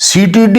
CTD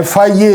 FIA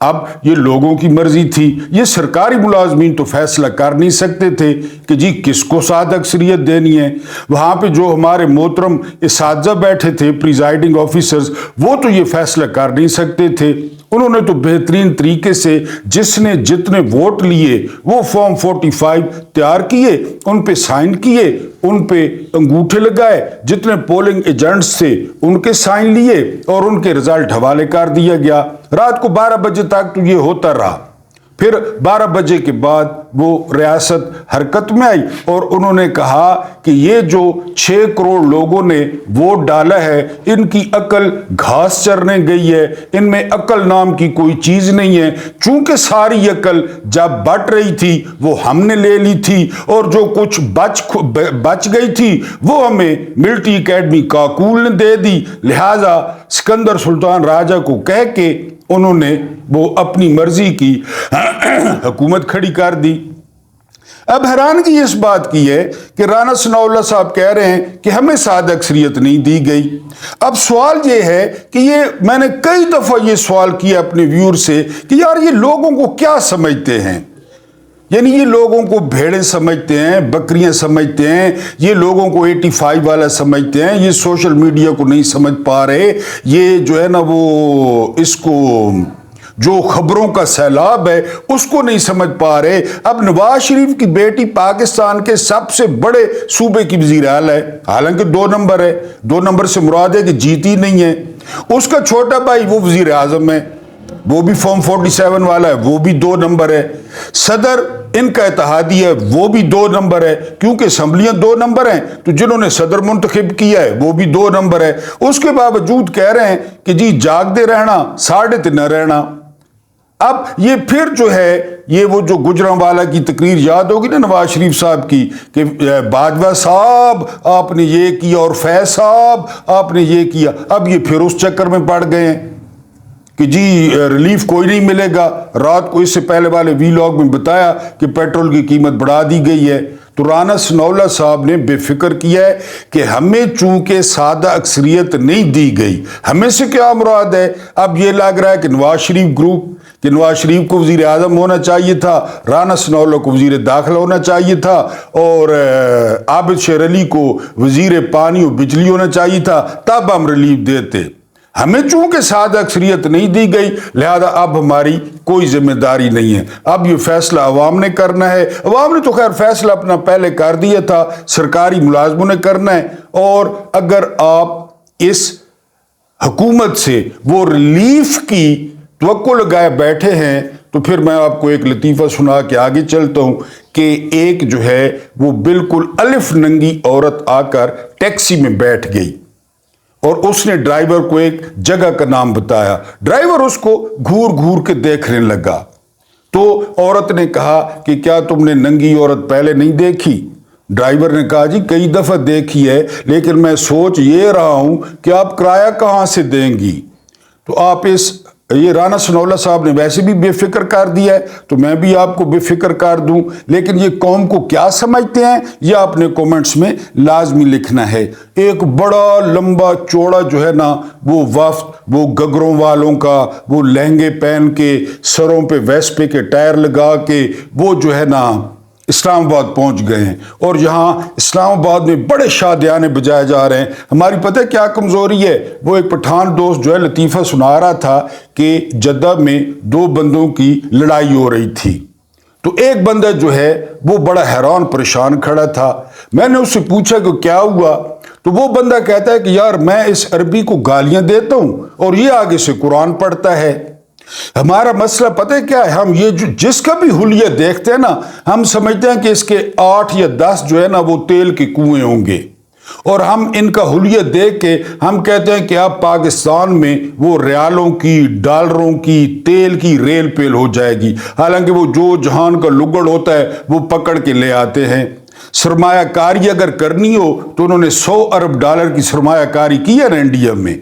اب یہ لوگوں کی مرضی تھی، یہ سرکاری ملازمین تو فیصلہ کر نہیں سکتے تھے کہ جی کس کو سادہ اکثریت دینی ہے۔ وہاں پہ جو ہمارے محترم اساتذہ بیٹھے تھے پریزائڈنگ آفیسرز، وہ تو یہ فیصلہ کر نہیں سکتے تھے۔ انہوں نے تو بہترین طریقے سے جس نے جتنے ووٹ لیے وہ فارم 45 تیار کیے، ان پہ سائن کیے، ان پہ انگوٹھے لگائے، جتنے پولنگ ایجنٹس تھے ان کے سائن لیے اور ان کے رزلٹ حوالے کر دیا گیا۔ رات کو 12 بجے تک تو یہ ہوتا رہا۔ پھر 12 بجے کے بعد وہ ریاست حرکت میں آئی اور انہوں نے کہا کہ یہ جو 6 کروڑ لوگوں نے ووٹ ڈالا ہے ان کی عقل گھاس چرنے گئی ہے، ان میں عقل نام کی کوئی چیز نہیں ہے، چونکہ ساری عقل جب بٹ رہی تھی وہ ہم نے لے لی تھی اور جو کچھ بچ گئی تھی وہ ہمیں ملٹری اکیڈمی کاکول نے دے دی، لہذا سکندر سلطان راجہ کو کہہ کے انہوں نے وہ اپنی مرضی کی حکومت کھڑی کر دی۔ اب حیرانگی اس بات کی ہے کہ رانا ثناء اللہ صاحب کہہ رہے ہیں کہ ہمیں سادہ اکثریت نہیں دی گئی۔ اب سوال یہ ہے کہ میں نے کئی دفعہ یہ سوال کیا اپنے ویور سے کہ یار یہ لوگوں کو کیا سمجھتے ہیں؟ یعنی یہ لوگوں کو بھیڑیں سمجھتے ہیں، بکریاں سمجھتے ہیں، یہ لوگوں کو 85 والا سمجھتے ہیں، یہ سوشل میڈیا کو نہیں سمجھ پا رہے، یہ جو ہے نا وہ اس کو جو خبروں کا سیلاب ہے اس کو نہیں سمجھ پا رہے۔ اب نواز شریف کی بیٹی پاکستان کے سب سے بڑے صوبے کی وزیر اعلیٰ ہے، حالانکہ 2 نمبر ہے، 2 نمبر سے مراد ہے کہ جیتی نہیں ہے۔ اس کا چھوٹا بھائی وہ وزیر اعظم ہے، وہ بھی فارم 47 والا ہے، وہ بھی 2 نمبر ہے۔ صدر ان کا اتحادی ہے، وہ بھی 2 نمبر ہے، کیونکہ اسمبلیاں 2 نمبر ہیں تو جنہوں نے صدر منتخب کیا ہے وہ بھی 2 نمبر ہے۔ اس کے باوجود کہہ رہے ہیں کہ جی جاگتے رہنا 3.5 نہ رہنا۔ اب یہ پھر جو ہے یہ وہ جو گجرانوالہ کی تقریر یاد ہوگی نا نواز شریف صاحب کی کہ باجوہ صاحب آپ نے یہ کیا اور فیض صاحب آپ نے یہ کیا، اب یہ پھر اس چکر میں پڑ گئے ہیں کہ جی ریلیف کوئی نہیں ملے گا۔ رات کو اس سے پہلے والے ویلاگ میں بتایا کہ پیٹرول کی قیمت بڑھا دی گئی ہے۔ تو رانا ثناء اللہ صاحب نے بے فکر کیا ہے کہ ہمیں چونکہ سادہ اکثریت نہیں دی گئی، ہمیں سے کیا مراد ہے؟ اب یہ لگ رہا ہے کہ نواز شریف گروپ، کہ نواز شریف کو وزیر اعظم ہونا چاہیے تھا، رانا ثناء اللہ کو وزیر داخلہ ہونا چاہیے تھا اور عابد شیر علی کو وزیر پانی و بجلی ہونا چاہیے تھا، تب ہم ریلیف دیتے۔ ہمیں چونکہ سادہ اکثریت نہیں دی گئی لہذا اب ہماری کوئی ذمہ داری نہیں ہے، اب یہ فیصلہ عوام نے کرنا ہے۔ عوام نے تو خیر فیصلہ اپنا پہلے کر دیا تھا، سرکاری ملازموں نے کرنا ہے۔ اور اگر آپ اس حکومت سے وہ ریلیف کی توقع لگائے بیٹھے ہیں تو پھر میں آپ کو ایک لطیفہ سنا کے آگے چلتا ہوں کہ ایک جو ہے وہ بالکل الف ننگی عورت آ کر ٹیکسی میں بیٹھ گئی اور اس نے ڈرائیور کو ایک جگہ کا نام بتایا۔ ڈرائیور اس کو گھور گھور کے دیکھنے لگا تو عورت نے کہا کہ کیا تم نے ننگی عورت پہلے نہیں دیکھی؟ ڈرائیور نے کہا جی کئی دفعہ دیکھی ہے لیکن میں سوچ یہ رہا ہوں کہ آپ کرایہ کہاں سے دیں گی۔ تو آپ یہ رانا ثناء اللہ صاحب نے ویسے بھی بے فکر کر دیا ہے تو میں بھی آپ کو بے فکر کر دوں، لیکن یہ قوم کو کیا سمجھتے ہیں یہ آپ نے کومنٹس میں لازمی لکھنا ہے۔ ایک بڑا لمبا چوڑا جو ہے نا وہ وفد، وہ گگروں والوں کا، وہ لہنگے پہن کے سروں پہ ویسپے کے ٹائر لگا کے وہ جو ہے نا اسلام آباد پہنچ گئے ہیں اور یہاں اسلام آباد میں بڑے شادیانے بجائے جا رہے ہیں۔ ہماری پتہ کیا کمزوری ہے؟ وہ ایک پٹھان دوست جو ہے لطیفہ سنا رہا تھا کہ جدہ میں 2 بندوں کی لڑائی ہو رہی تھی تو ایک بندہ جو ہے وہ بڑا حیران پریشان کھڑا تھا۔ میں نے اس سے پوچھا کہ کیا ہوا؟ تو وہ بندہ کہتا ہے کہ یار میں اس عربی کو گالیاں دیتا ہوں اور یہ آگے سے قرآن پڑھتا ہے۔ ہمارا مسئلہ پتہ ہے کیا ہے؟ ہم یہ جس کا بھی حلیہ دیکھتے ہیں نا ہم سمجھتے ہیں کہ اس کے 8 یا 10 جو ہے نا وہ تیل کے کنویں ہوں گے اور ہم ان کا حلیہ دیکھ کے ہم کہتے ہیں کہ اب پاکستان میں وہ ریالوں کی، ڈالروں کی، تیل کی ریل پیل ہو جائے گی، حالانکہ وہ جو جہان کا لگڑ ہوتا ہے وہ پکڑ کے لے آتے ہیں۔ سرمایہ کاری اگر کرنی ہو تو انہوں نے 100 ارب ڈالر کی سرمایہ کاری کی ہے نا انڈیا میں،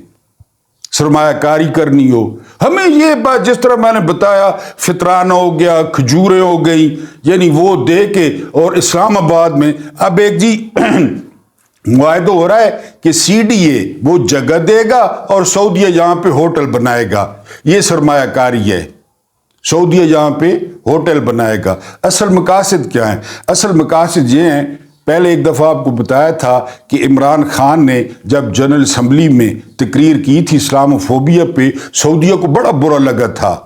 سرمایہ کاری کرنی ہو۔ ہمیں یہ بات جس طرح میں نے بتایا فطرانہ ہو گیا، کھجوریں ہو گئی، یعنی وہ دے کے اور اسلام آباد میں اب ایک جی معاہدہ ہو رہا ہے کہ CDA وہ جگہ دے گا اور سعودیہ یہاں پہ ہوٹل بنائے گا، یہ سرمایہ کاری ہے۔ سعودیہ یہاں پہ ہوٹل بنائے گا۔ اصل مقاصد کیا ہیں؟ اصل مقاصد یہ ہیں، پہلے ایک دفعہ آپ کو بتایا تھا کہ عمران خان نے جب جنرل اسمبلی میں تقریر کی تھی اسلاموفوبیا پہ، سعودیہ کو بڑا برا لگا تھا۔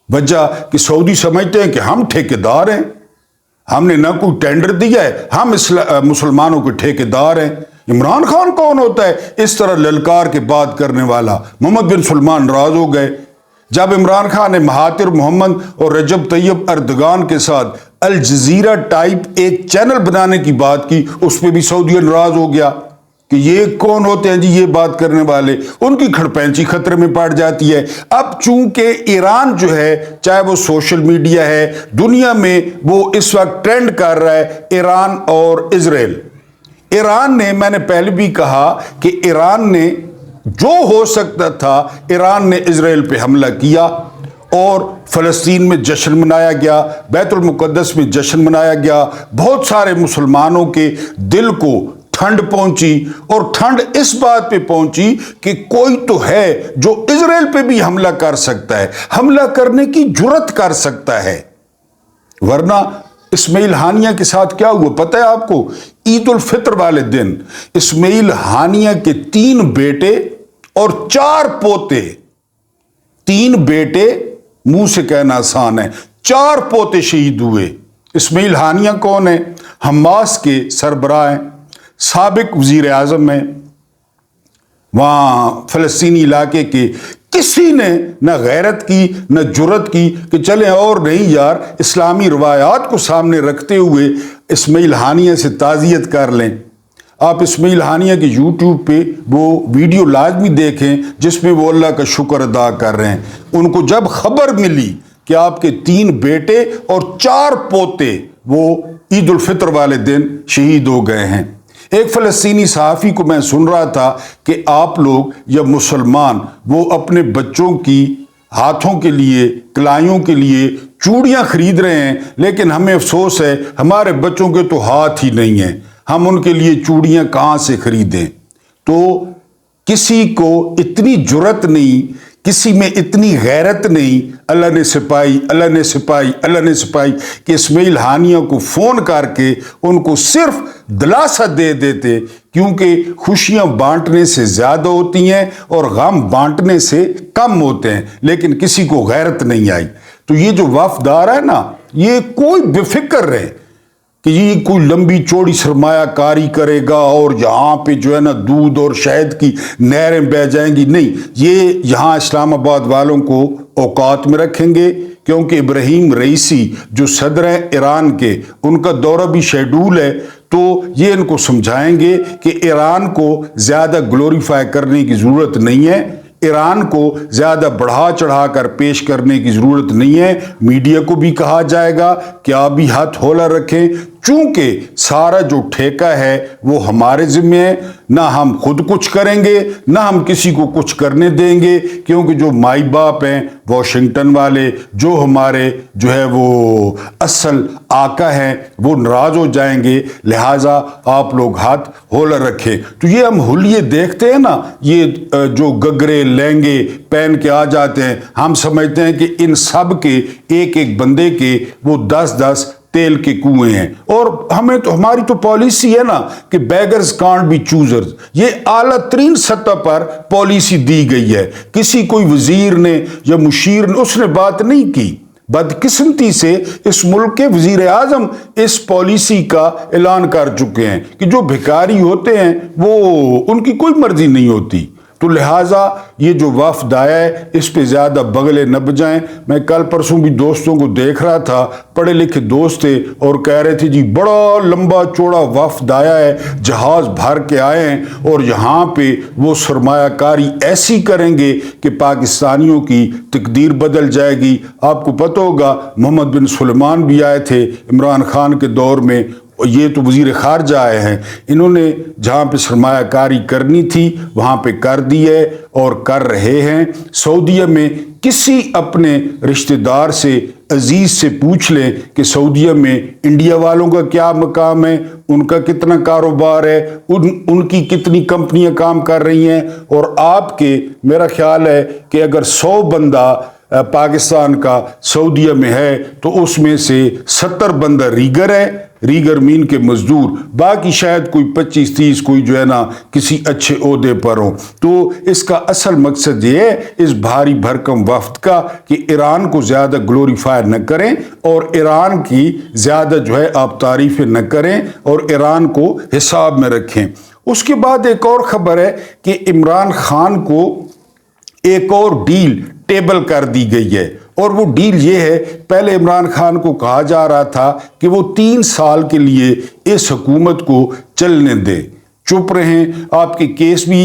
وجہ کہ سعودی سمجھتے ہیں کہ ہم ٹھیکیدار ہیں، ہم نے نہ کوئی ٹینڈر دیا ہے، ہم مسلمانوں کے ٹھیکیدار ہیں۔ عمران خان کون ہوتا ہے اس طرح للکار کے بات کرنے والا؟ محمد بن سلمان ناراض ہو گئے۔ جب عمران خان نے مہاتیر محمد اور رجب طیب اردگان کے ساتھ الجزیرہ ٹائپ ایک چینل بنانے کی بات کی، اس پہ بھی سعودیہ ناراض ہو گیا کہ یہ کون ہوتے ہیں جی یہ بات کرنے والے، ان کی کھڑپینچی خطرے میں پڑ جاتی ہے۔ اب چونکہ ایران جو ہے، چاہے وہ سوشل میڈیا ہے، دنیا میں وہ اس وقت ٹرینڈ کر رہا ہے، ایران اور اسرائیل۔ ایران نے، میں نے پہلے بھی کہا کہ ایران نے جو ہو سکتا تھا، ایران نے اسرائیل پہ حملہ کیا اور فلسطین میں جشن منایا گیا، بیت المقدس میں جشن منایا گیا، بہت سارے مسلمانوں کے دل کو ٹھنڈ پہنچی، اور ٹھنڈ اس بات پہ پہنچی کہ کوئی تو ہے جو اسرائیل پہ بھی حملہ کر سکتا ہے، حملہ کرنے کی جرت کر سکتا ہے۔ ورنہ اسماعیل ہانیہ کے ساتھ کیا ہوا پتہ ہے آپ کو؟ عید الفطر والے دن اسماعیل ہانیہ کے 3 بیٹے اور 4 پوتے، 3 بیٹے منہ سے کہنا آسان ہے، 4 پوتے شہید ہوئے۔ اسماعیل ہانیہ کون ہے؟ حماس کے سربراہ ہیں، سابق وزیر اعظم ہیں۔ وہاں فلسطینی علاقے کے کسی نے نہ غیرت کی نہ جرت کی کہ چلیں اور نہیں یار، اسلامی روایات کو سامنے رکھتے ہوئے اسماعیل ہانیہ سے تعزیت کر لیں۔ آپ اسماعیل ہانیہ کے یوٹیوب پہ وہ ویڈیو لازمی دیکھیں جس میں وہ اللہ کا شکر ادا کر رہے ہیں۔ ان کو جب خبر ملی کہ آپ کے 3 بیٹے اور 4 پوتے وہ عید الفطر والے دن شہید ہو گئے ہیں۔ ایک فلسطینی صحافی کو میں سن رہا تھا کہ آپ لوگ یا مسلمان وہ اپنے بچوں کی ہاتھوں کے لیے، کلائیوں کے لیے چوڑیاں خرید رہے ہیں، لیکن ہمیں افسوس ہے ہمارے بچوں کے تو ہاتھ ہی نہیں ہیں، ہم ان کے لیے چوڑیاں کہاں سے خریدیں؟ تو کسی کو اتنی جرت نہیں، کسی میں اتنی غیرت نہیں، اللہ نے سپائی کہ اسماعیل ہانیہ کو فون کر کے ان کو صرف دلاسا دے دیتے، کیونکہ خوشیاں بانٹنے سے زیادہ ہوتی ہیں اور غم بانٹنے سے کم ہوتے ہیں، لیکن کسی کو غیرت نہیں آئی۔ تو یہ جو وفد آ رہا ہے نا، یہ کوئی بے فکر رہے کہ یہ کوئی لمبی چوڑی سرمایہ کاری کرے گا اور یہاں پہ جو ہے نا دودھ اور شہد کی نہریں بہہ جائیں گی، نہیں، یہ یہاں اسلام آباد والوں کو اوقات میں رکھیں گے، کیونکہ ابراہیم رئیسی جو صدر ہیں ایران کے، ان کا دورہ بھی شیڈول ہے، تو یہ ان کو سمجھائیں گے کہ ایران کو زیادہ گلوریفائی کرنے کی ضرورت نہیں ہے، ایران کو زیادہ بڑھا چڑھا کر پیش کرنے کی ضرورت نہیں ہے۔ میڈیا کو بھی کہا جائے گا کہ آپ بھی ہاتھ ہولا رکھیں، چونکہ سارا جو ٹھیکہ ہے وہ ہمارے ذمہ ہے، نہ ہم خود کچھ کریں گے نہ ہم کسی کو کچھ کرنے دیں گے، کیونکہ جو مائی باپ ہیں واشنگٹن والے، جو ہمارے جو ہے وہ اصل آقا ہیں، وہ ناراض ہو جائیں گے، لہٰذا آپ لوگ ہاتھ ہولا رکھیں۔ تو یہ ہم حلیے دیکھتے ہیں نا، یہ جو گگرے لہنگے پہن کے آ جاتے ہیں، ہم سمجھتے ہیں کہ ان سب کے ایک ایک بندے کے وہ 10 تیل کے کنویں ہیں، اور ہماری تو پالیسی ہے نا کہ بیگرز کانٹ بی چوزرز، یہ اعلیٰ ترین سطح پر پالیسی دی گئی ہے۔ کسی کوئی وزیر نے یا مشیر نے اس نے بات نہیں کی، بدقسمتی سے اس ملک کے وزیر اعظم اس پالیسی کا اعلان کر چکے ہیں کہ جو بھکاری ہوتے ہیں وہ ان کی کوئی مرضی نہیں ہوتی۔ تو لہٰذا یہ جو وفد آیا ہے اس پہ زیادہ بغلے نہ بجائیں۔ میں کل پرسوں بھی دوستوں کو دیکھ رہا تھا، پڑھے لکھے دوست تھے اور کہہ رہے تھے جی بڑا لمبا چوڑا وفد آیا ہے، جہاز بھر کے آئے ہیں اور یہاں پہ وہ سرمایہ کاری ایسی کریں گے کہ پاکستانیوں کی تقدیر بدل جائے گی۔ آپ کو پتہ ہوگا محمد بن سلمان بھی آئے تھے عمران خان کے دور میں، یہ تو وزیر خارجہ آئے ہیں، انہوں نے جہاں پہ سرمایہ کاری کرنی تھی وہاں پہ کر دی ہے اور کر رہے ہیں۔ سعودیہ میں کسی اپنے رشتہ دار سے، عزیز سے پوچھ لیں کہ سعودیہ میں انڈیا والوں کا کیا مقام ہے، ان کا کتنا کاروبار ہے، ان کی کتنی کمپنیاں کام کر رہی ہیں، اور آپ کے میرا خیال ہے کہ اگر 100 بندہ پاکستان کا سعودیہ میں ہے تو اس میں سے 70 بندہ ریگر ہے، ریگر مین کے مزدور، باقی شاید کوئی 25-30 کوئی جو ہے نا کسی اچھے عہدے پر ہوں۔ تو اس کا اصل مقصد یہ ہے اس بھاری بھرکم وفد کا کہ ایران کو زیادہ گلوریفائی نہ کریں اور ایران کی زیادہ جو ہے آپ تعریفیں نہ کریں اور ایران کو حساب میں رکھیں۔ اس کے بعد ایک اور خبر ہے کہ عمران خان کو ایک اور ڈیل ٹیبل کر دی گئی ہے، اور وہ ڈیل یہ ہے، پہلے عمران خان کو کہا جا رہا تھا کہ وہ 3 سال کے لیے اس حکومت کو چلنے دیں، چپ رہیں، آپ کے کیس بھی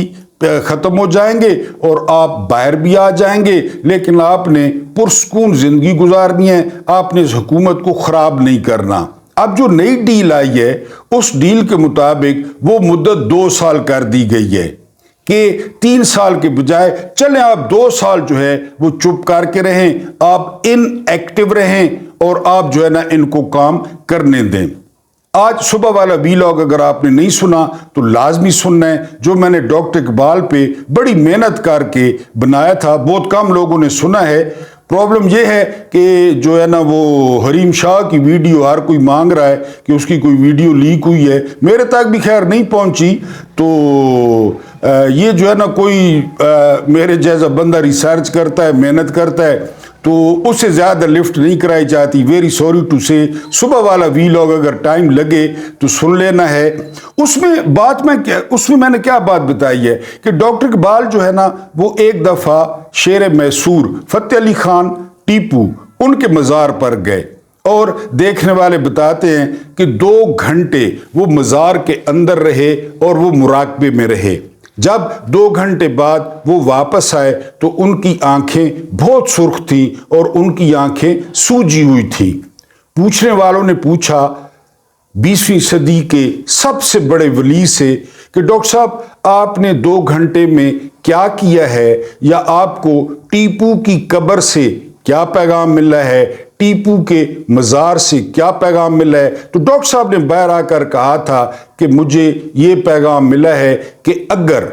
ختم ہو جائیں گے اور آپ باہر بھی آ جائیں گے، لیکن آپ نے پرسکون زندگی گزارنی ہے، آپ نے اس حکومت کو خراب نہیں کرنا۔ اب جو نئی ڈیل آئی ہے اس ڈیل کے مطابق وہ مدت 2 سال کر دی گئی ہے کہ 3 سال کے بجائے چلیں آپ 2 سال جو ہے وہ چپ کر کے رہیں، آپ ان ایکٹیو رہیں اور آپ جو ہے نا ان کو کام کرنے دیں۔ آج صبح والا ویلاگ اگر آپ نے نہیں سنا تو لازمی سننا ہے، جو میں نے ڈاکٹر اقبال پہ بڑی محنت کر کے بنایا تھا، بہت کم لوگوں نے سنا ہے۔ پرابلم یہ ہے کہ جو ہے نا وہ حریم شاہ کی ویڈیو ہر کوئی مانگ رہا ہے کہ اس کی کوئی ویڈیو لیک ہوئی ہے، میرے تک بھی خیر نہیں پہنچی، تو یہ جو ہے نا کوئی میرے جیسا بندہ ریسرچ کرتا ہے، محنت کرتا ہے تو اس سے زیادہ لفٹ نہیں کرائی جاتی۔ ویری سوری ٹو سے، صبح والا ویلاگ اگر ٹائم لگے تو سن لینا ہے۔ اس میں نے کیا بات بتائی ہے کہ ڈاکٹر اقبال جو ہے نا وہ ایک دفعہ شیر میسور فتح علی خان ٹیپو ان کے مزار پر گئے، اور دیکھنے والے بتاتے ہیں کہ 2 گھنٹے وہ مزار کے اندر رہے اور وہ مراقبے میں رہے۔ جب 2 گھنٹے بعد وہ واپس آئے تو ان کی آنکھیں بہت سرخ تھیں اور ان کی آنکھیں سوجی ہوئی تھیں۔ پوچھنے والوں نے پوچھا 20ویں صدی کے سب سے بڑے ولی سے کہ ڈاکٹر صاحب آپ نے 2 گھنٹے میں کیا کیا ہے، یا آپ کو ٹیپو کی قبر سے کیا پیغام ملا ہے، ٹیپو کے مزار سے کیا پیغام ملا ہے؟ تو ڈاکٹر صاحب نے باہر آ کر کہا تھا کہ مجھے یہ پیغام ملا ہے کہ اگر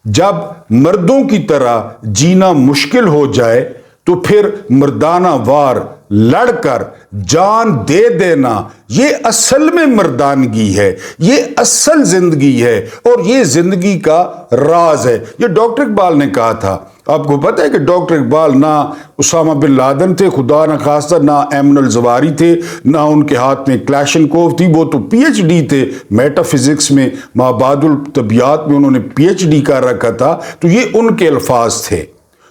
جب مردوں کی طرح جینا مشکل ہو جائے تو پھر مردانہ وار لڑ کر جان دے دینا، یہ اصل میں مردانگی ہے، یہ اصل زندگی ہے اور یہ زندگی کا راز ہے۔ یہ ڈاکٹر اقبال نے کہا تھا۔ آپ کو پتہ ہے کہ ڈاکٹر اقبال نہ اسامہ بن لادن تھے، خدا نہ خواستہ، نہ ایمن الزواری تھے، نہ ان کے ہاتھ میں کلاشنکوف تھی، وہ تو پی ایچ ڈی تھے میٹا فزکس میں، مابعد الطبیعات میں انہوں نے پی ایچ ڈی کر رکھا تھا، تو یہ ان کے الفاظ تھے۔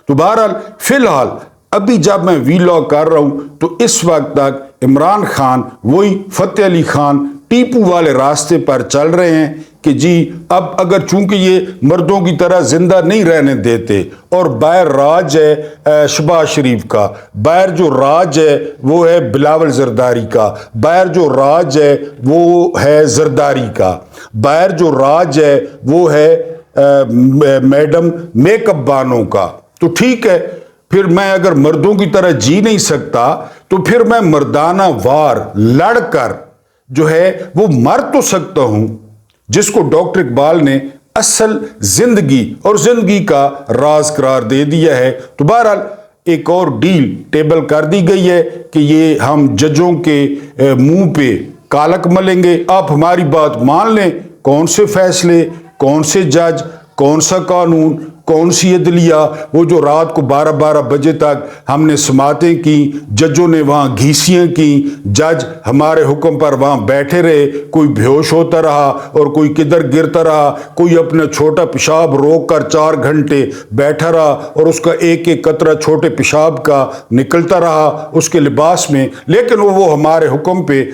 تو بہرحال فی الحال ابھی جب میں ویلاگ کر رہا ہوں تو اس وقت تک عمران خان وہی فتح علی خان ٹیپو والے راستے پر چل رہے ہیں کہ جی اب اگر چونکہ یہ مردوں کی طرح زندہ نہیں رہنے دیتے، اور باہر راج ہے شہباز شریف کا، باہر جو راج ہے وہ ہے بلاول زرداری کا، باہر جو راج ہے وہ ہے زرداری کا، باہر جو راج ہے وہ ہے میڈم میک اپ بانوں کا، تو ٹھیک ہے، پھر میں اگر مردوں کی طرح جی نہیں سکتا تو پھر میں مردانہ وار لڑ کر جو ہے وہ مر تو سکتا ہوں، جس کو ڈاکٹر اقبال نے اصل زندگی اور زندگی کا راز قرار دے دیا ہے۔ تو بہرحال ایک اور ڈیل ٹیبل کر دی گئی ہے کہ یہ ہم ججوں کے منہ پہ کالک ملیں گے، آپ ہماری بات مان لیں، کون سے فیصلے، کون سے جج، کون سا قانون، کون سی عدلیہ، وہ جو رات کو 12 بجے تک ہم نے سماعتیں کی، ججوں نے وہاں گھیسیاں کی، جج ہمارے حکم پر وہاں بیٹھے رہے، کوئی بےہوش ہوتا رہا اور کوئی کدھر گرتا رہا، کوئی اپنا چھوٹا پیشاب روک کر 4 گھنٹے بیٹھا رہا اور اس کا ایک ایک قطرہ چھوٹے پیشاب کا نکلتا رہا اس کے لباس میں، لیکن وہ ہمارے حکم پہ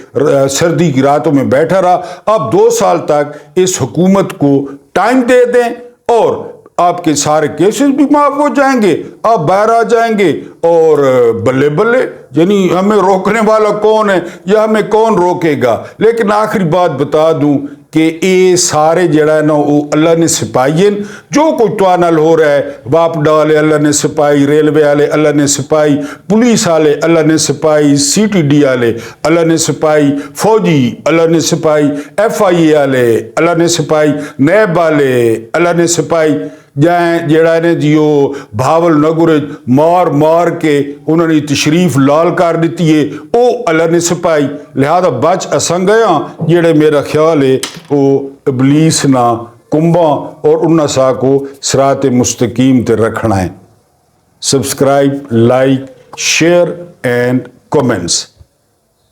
سردی کی راتوں میں بیٹھا رہا۔ اب 2 سال تک اس حکومت کو ٹائم دے دیں اور آپ کے سارے کیسز بھی معاف ہو جائیں گے، آپ باہر آ جائیں گے، اور بلے بلے، یعنی ہمیں روکنے والا کون ہے یا ہمیں کون روکے گا۔ لیکن آخری بات بتا دوں کہ یہ سارے جڑا ہے نا وہ اللہ نے سپاہی، جو کوئی توانل ہو رہا ہے، واپ ڈالے اللہ نے سپاہی، ریلوے والے اللہ نے سپاہی، پولیس والے اللہ نے سپاہی، سی ٹی ڈی والے اللہ نے سپاہی، فوجی اللہ نے سپاہی، ایف آئی اے والے اللہ نے سپاہی، نیب والے اللہ نے سپاہی، جڑا نے جیو بھاول نگرج مار مار کے انہوں نے تشریف لال کر دیتی ہے وہ اللہ نے سپائی لہذا بچ اساں گیا جڑے میرا خیال ہے وہ ابلیس نہ کمبا اور انہاں سا کو صراط مستقیم تے رکھنا ہے. Subscribe like share and comments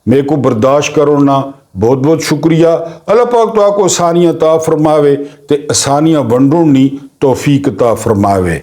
میرے کو برداشت کرو نا بہت بہت شکریہ. اللہ پاک تو آپ کو آسانیاں عطا فرماوے تے آسانیاں ونڈن نی توفیق عطا فرماوے.